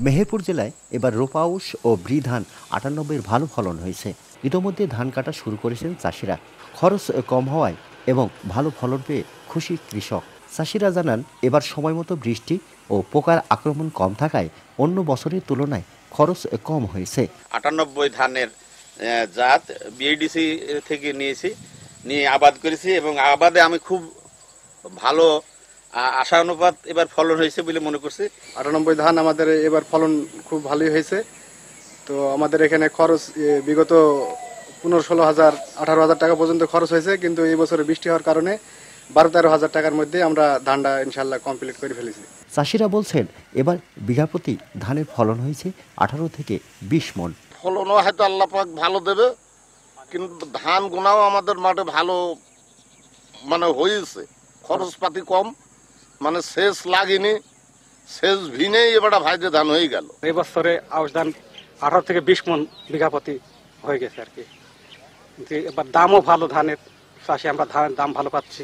মেহেরপুর জেলায় এবার রোপাউস ও ব্রি ধান 98-এর ভালো ফলন হয়েছে। ইতোমধ্যে ধান কাটা শুরু করেছেন চাষিরা। খরচ কম হওয়ায় এবং ভালো ফলন পেয়ে খুশি কৃষক। চাষিরা জানান, এবার সময়মতো বৃষ্টি ও পোকার আক্রমণ কম থাকায় অন্য বছরের তুলনায় খরচ কম হয়েছে। 98 ধানের জাত বিএডিসি থেকে নিয়ে আবাদ করেছি এবং আবাদে আমি খুব ভালো আশানুপাত এবার ফলন হয়েছে বলে মনে করছি। 98 ধান আমাদের এবার ফলন খুব ভালোই হয়েছে। তো আমাদের এখানে খরচ বিগত 15-16 হাজার 18 হাজার টাকা পর্যন্ত খরচ হয়েছে, কিন্তু এই বছরে বৃষ্টি হওয়ার কারণে 12-13 হাজার টাকার মধ্যে আমরা ধানটা ইনশাল্লাহ কমপ্লিট করে ফেলেছি। চাষিরা বলছেন, এবার বিঘা প্রতি ধানের ফলন হয়েছে 18 থেকে 20 মণ। ফলনও হয়তো আল্লাহ পাক ভালো দেবে, কিন্তু ধান গোনাও আমাদের মাঠে ভালো হয়েছে। খরচপাতি কম, সেচ লাগেনি, সেচ ভিনেই এবার ভাইজে ধান হয়ে গেল। এবছরে আউশ ধান 18 থেকে 20 মণ বিঘা প্রতি হয়ে গেছে আর কি। এবার দামও ভালো ধানের, চাষি আমরা ধানের দাম ভালো পাচ্ছি।